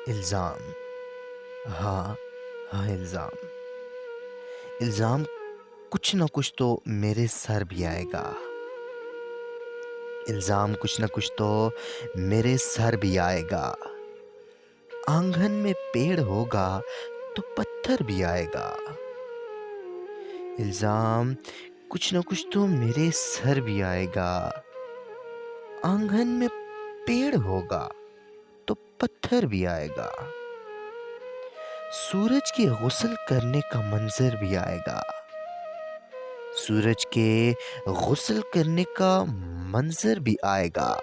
الزام. ہاں ہاں الزام. الزام کچھ نہ کچھ تو میرے سر بھی آئے گا. الزام کچھ نہ کچھ تو میرے سر بھی آئے گا. آنگن میں پیڑ ہوگا تو پتھر بھی آئے گا. الزام کچھ نہ کچھ تو میرے سر بھی آئے گا. آنگن میں پیڑ ہوگا تو پتھر بھی آئے گا. سورج کے غسل کرنے کا منظر بھی آئے گا. سورج کے غسل کرنے کا منظر بھی آئے گا.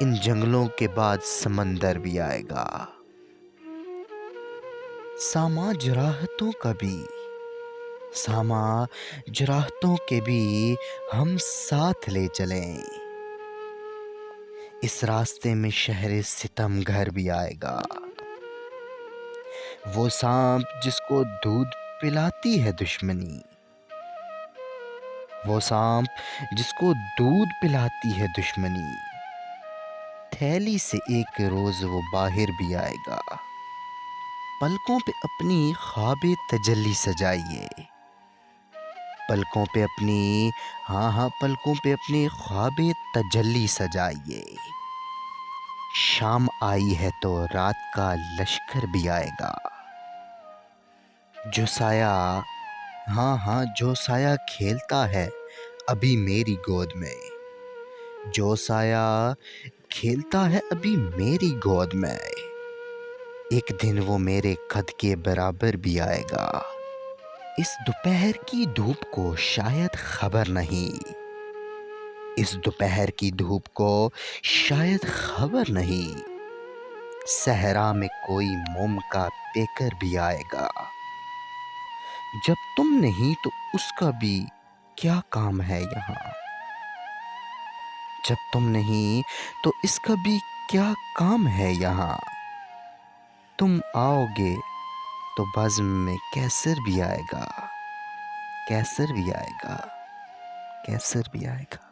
ان جنگلوں کے بعد سمندر بھی آئے گا. ساما جراحتوں کے بھی ہم ساتھ لے چلیں. اس راستے میں شہر ستم گھر بھی آئے گا. وہ سانپ جس کو دودھ پلاتی ہے دشمنی. وہ سانپ جس کو دودھ پلاتی ہے دشمنی. تھیلی سے ایک روز وہ باہر بھی آئے گا. پلکوں پہ اپنی خواب تجلی سجائیے. پلکوں پہ اپنی پلکوں پہ اپنی خواب تجلی سجائیے. شام آئی ہے تو رات کا لشکر بھی آئے گا. جو سایہ کھیلتا ہے ابھی میری گود میں. جو سایہ کھیلتا ہے ابھی میری گود میں. ایک دن وہ میرے قد کے برابر بھی آئے گا. اس دوپہر کی دھوپ کو شاید خبر نہیں. اس دوپہر کی دھوپ کو شاید خبر نہیں. صحرا میں کوئی موم کا پیکر بھی آئے گا. جب تم نہیں تو اس کا بھی کیا کام ہے یہاں. جب تم نہیں تو اس کا بھی کیا کام ہے یہاں. تم آؤ گے تو بزم میں کیسر بھی آئے گا. کیسر بھی آئے گا. کیسر بھی آئے گا.